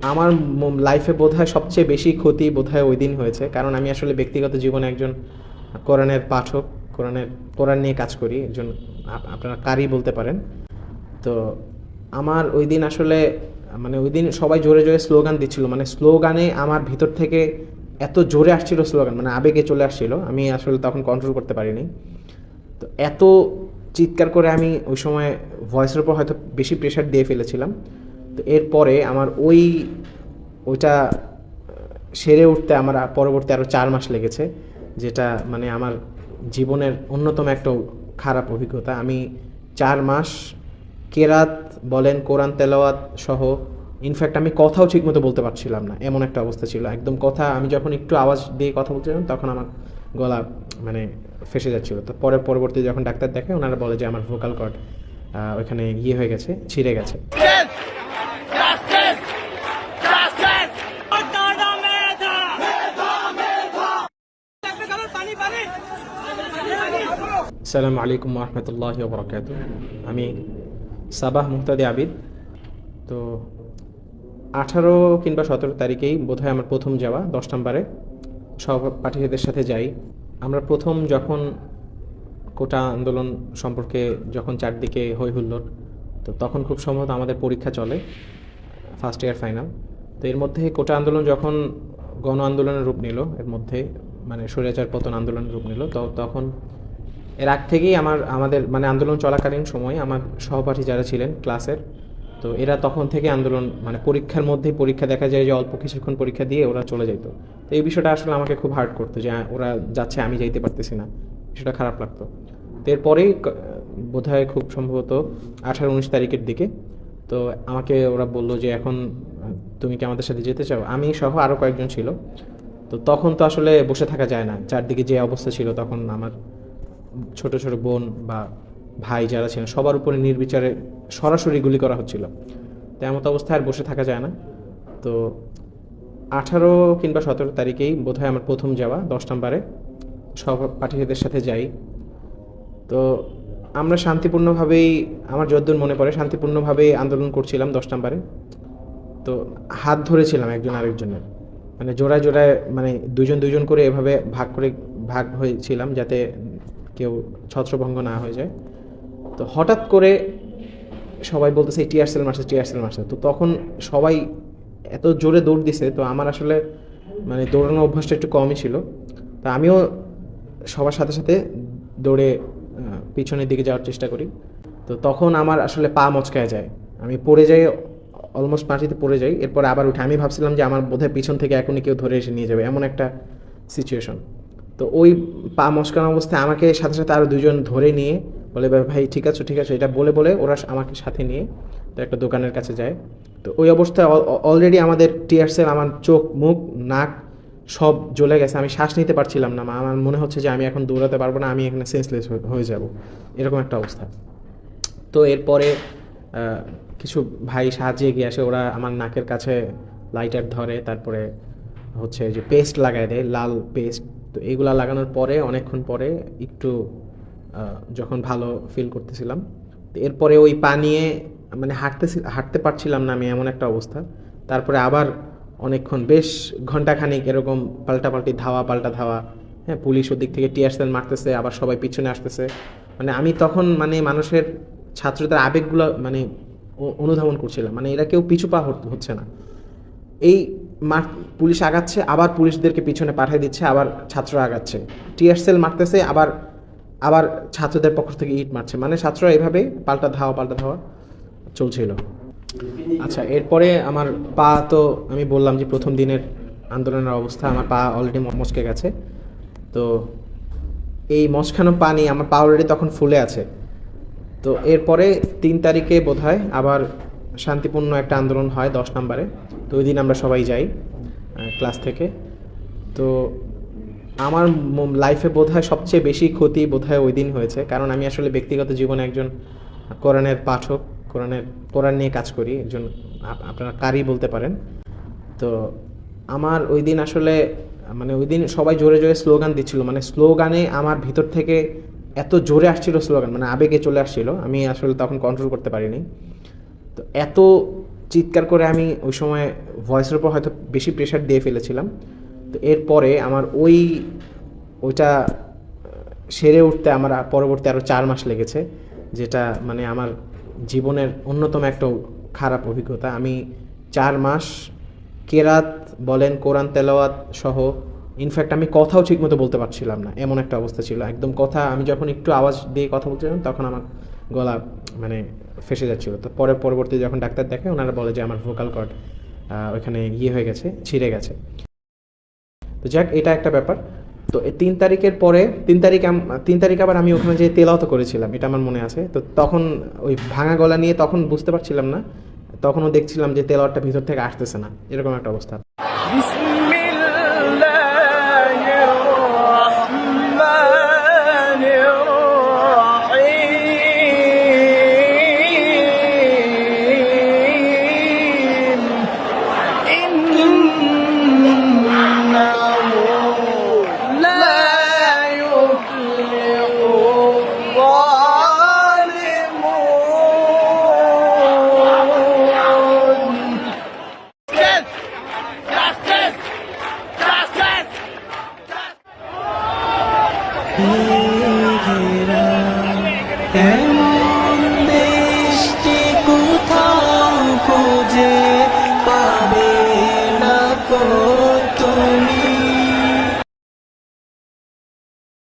আমার লাইফে বোধহয় সবচেয়ে বেশি ক্ষতি বোধহয় ওই দিন হয়েছে, কারণ আমি আসলে ব্যক্তিগত জীবনে একজন কোরআনের পাঠক, কোরআন নিয়ে কাজ করি, একজন আপনারা কারি বলতে পারেন। তো আমার ওই দিন আসলে মানে ওই দিন সবাই জোরে জোরে স্লোগান দিচ্ছিল, মানে স্লোগানে আমার ভিতর থেকে এত জোরে আসছিল স্লোগান, মানে আবেগে চলে আসছিল, আমি আসলে তখন কন্ট্রোল করতে পারিনি। তো এত চিৎকার করে আমি ওই সময় ভয়েসের উপর হয়তো বেশি প্রেশার দিয়ে ফেলেছিলাম। তো এরপরে আমার ওইটা সেরে উঠতে আমার পরবর্তী আরও 4 মাস লেগেছে, যেটা মানে আমার জীবনের অন্যতম একটা খারাপ অভিজ্ঞতা। আমি 4 মাস কেরাত বলেন, কোরআন তেলাওয়াত সহ, ইনফ্যাক্ট আমি কথাও ঠিকমতো বলতে পারছিলাম না, এমন একটা অবস্থা ছিল। একদম কথা, আমি যখন একটু আওয়াজ দিয়ে কথা বলছিলাম তখন আমার গলা মানে ফেসে যাচ্ছিলো। তো পরবর্তী যখন ডাক্তার দেখে, ওনারা বলে যে আমার ভোকাল কর্ড ওইখানে হয়ে গেছে, ছিঁড়ে গেছে। আসসালামু আলাইকুম রহমতুল্লাহি ওয়া বারাকাতুহু। আমি সাবাহ মুহতাদি আবিদ। তো 18 কিংবা 17 তারিখেই বোধহয় আমার প্রথম যাওয়া 10 নম্বরে সহপাঠীদের সাথে যাই। আমরা প্রথম যখন কোটা আন্দোলন সম্পর্কে যখন চারদিকে হই হুল্লোড়, তো তখন খুব সম্ভবত আমাদের পরীক্ষা চলে, ফার্স্ট ইয়ার ফাইনাল। তো এর মধ্যে কোটা আন্দোলন যখন গণ আন্দোলনের রূপ নিল, এর মধ্যে মানে স্বৈরাচার পতন আন্দোলনের রূপ নিল, তো তখন এর আগ থেকেই আমাদের মানে আন্দোলন চলাকালীন সময় আমার সহপাঠী যারা ছিলেন ক্লাসের, তো এরা তখন থেকে আন্দোলন মানে পরীক্ষার মধ্যেই পরীক্ষা দেখা যায় যে অল্প কিছুক্ষণ পরীক্ষা দিয়ে ওরা চলে যেত। তো এই বিষয়টা আসলে আমাকে খুব হার্ট করতো যে ওরা যাচ্ছে, আমি যাইতে পারতেছি না, বিষয়টা খারাপ লাগতো। তো এরপরেই বোধহয় খুব সম্ভবত 18-19 তারিখের দিকে তো আমাকে ওরা বললো যে এখন তুমি কি আমাদের সাথে যেতে চাও, আমি সহ আরও কয়েকজন ছিল। তো তখন তো আসলে বসে থাকা যায় না, চারদিকে যে অবস্থা ছিল, তখন আমার ছোট ছোট বোন বা ভাই যারা ছিলেন সবার উপরে নির্বিচারে সরাসরি গুলি করা হচ্ছিল। তো এমত অবস্থায় আর বসে থাকা যায় না। তো 18 কিংবা 17 তারিখেই বোধহয় আমার প্রথম যাওয়া 10 নম্বরে সহপাঠীদের সাথে যাই। তো আমরা শান্তিপূর্ণভাবেই, আমার যতদূর মনে পড়ে শান্তিপূর্ণভাবেই আন্দোলন করছিলাম 10 নম্বরে। তো হাত ধরেছিলাম একজন আরেকজনের, মানে জোড়ায় জোড়ায়, মানে দুজন দুজন করে এভাবে ভাগ হয়েছিলাম যাতে কেউ ছত্রভঙ্গ না হয়ে যায়। তো হঠাৎ করে সবাই বলতেছে টিয়ারসেল মারছে, টিয়ারসেল মারছে। তো তখন সবাই এত জোরে দৌড় দিছে, তো আমার আসলে মানে দৌড়ানোর অভ্যাসটা একটু কমই ছিল। তা আমিও সবার সাথে সাথে দৌড়ে পিছনের দিকে যাওয়ার চেষ্টা করি। তো তখন আমার আসলে পা মচকায় যায়, আমি পড়ে যাই, অলমোস্ট মাটিতে পড়ে যাই। এরপরে আবার উঠে, আমি ভাবছিলাম যে আমার বোধহয় পিছন থেকে এখনই কেউ ধরে এসে নিয়ে যাবে, এমন একটা সিচুয়েশন। তো ওই পা মচকানো অবস্থায় আমাকে সাথে সাথে আরও দুজন ধরে নিয়ে বলে ভাই ঠিক আছে ঠিক আছে, এটা বলে বলে ওরা আমাকে সাথে নিয়ে তো একটা দোকানের কাছে যায়। তো ওই অবস্থায় অলরেডি আমাদের টিয়ারসেল, আমার চোখ মুখ নাক সব জ্বলে গেছে, আমি শ্বাস নিতে পারছিলাম না। আমার মনে হচ্ছে যে আমি এখন দৌড়াতে পারবো না, আমি এখানে সেন্সলেস হয়ে যাব, এরকম একটা অবস্থা। তো এরপরে কিছু ভাই সাহায্যে এগিয়ে আসে, ওরা আমার নাকের কাছে লাইটার ধরে, তারপরে হচ্ছে যে পেস্ট লাগায় দেয়, লাল পেস্ট। তো এগুলা লাগানোর পরে অনেকক্ষণ পরে একটু যখন ভালো ফিল করতেছিলাম, তো এরপরে ওই পা নিয়ে মানে হাঁটতে পারছিলাম না আমি, এমন একটা অবস্থা। তারপরে আবার অনেকক্ষণ, বেশ ঘন্টাখানিক এরকম পাল্টা ধাওয়া, হ্যাঁ, পুলিশ ওদিক থেকে টিয়ারসেল মারতেছে, আবার সবাই পিছনে আসতেছে। মানে আমি তখন মানে মানুষের, ছাত্রদের আবেগগুলো মানে অনুধাবন করছিলাম, মানে এরা কেউ পিছু পা হচ্ছে না। এই পুলিশ আগাচ্ছে, আবার পুলিশদেরকে পিছনে পাঠিয়ে দিচ্ছে, আবার ছাত্ররা আগাচ্ছে, টিয়ারসেল মারতেছে, আবার আবার ছাত্রদের পক্ষ থেকে ইট মারছে, মানে ছাত্ররা এভাবে পাল্টা ধাওয়া চলছিল। আচ্ছা, এরপরে আমার পা, তো আমি বললাম যে প্রথম দিনের আন্দোলনের অবস্থা, আমার পা অলরেডি মচকে গেছে। তো এই মচকানো পা নিয়ে আমার পা অলরেডি তখন ফুলে আছে। তো এরপরে 3 তারিখে বোধহয় আবার শান্তিপূর্ণ একটা আন্দোলন হয় 10 নম্বরে। তো ওই দিন আমরা সবাই যাই ক্লাস থেকে। তো আমার লাইফে বোধহয় সবচেয়ে বেশি ক্ষতি বোধহয় ওই দিন হয়েছে, কারণ আমি আসলে ব্যক্তিগত জীবনে একজন কোরআনের পাঠক, কোরআন নিয়ে কাজ করি, একজন আপনারা কারি বলতে পারেন। তো আমার ওই দিন আসলে মানে ওই দিন সবাই জোরে জোরে স্লোগান দিচ্ছিল, মানে স্লোগানে আমার ভিতর থেকে এত জোরে আসছিল স্লোগান, মানে আবেগে চলে আসছিল, আমি আসলে তখন কন্ট্রোল করতে পারিনি। তো এত চিৎকার করে আমি ওই সময় ভয়েসের উপর হয়তো বেশি প্রেশার দিয়ে ফেলেছিলাম। তো এরপরে আমার ওইটা সেরে উঠতে আমার পরবর্তী আরও 4 মাস লেগেছে, যেটা মানে আমার জীবনের অন্যতম একটা খারাপ অভিজ্ঞতা। আমি 4 মাস কেরাত বলেন, কোরআন তেলাওয়াত সহ, ইনফ্যাক্ট আমি কথাও ঠিকমতো বলতে পারছিলাম না, এমন একটা অবস্থা ছিল। একদম কথা, আমি যখন একটু আওয়াজ দিয়ে কথা বলছিলাম তখন আমার গলা মানে ফেসে যাচ্ছিলো। তো পরবর্তী যখন ডাক্তার দেখে, ওনারা বলে যে আমার ভোকাল কর্ড ওইখানে হয়ে গেছে, ছিঁড়ে গেছে। তো যাক, এটা একটা ব্যাপার। তো এই 3 তারিখের পরে 3 তারিখ আবার আমি ওখানে যে তেলাওয়াত করেছিলাম, এটা আমার মনে আছে। তো তখন ওই ভাঙা গলা নিয়ে তখন বুঝতে পারছিলাম না, তখনও দেখছিলাম যে তেলাওয়াতটা ভিতর থেকে আসতেছে না, এরকম একটা অবস্থা। ঘেরা এমন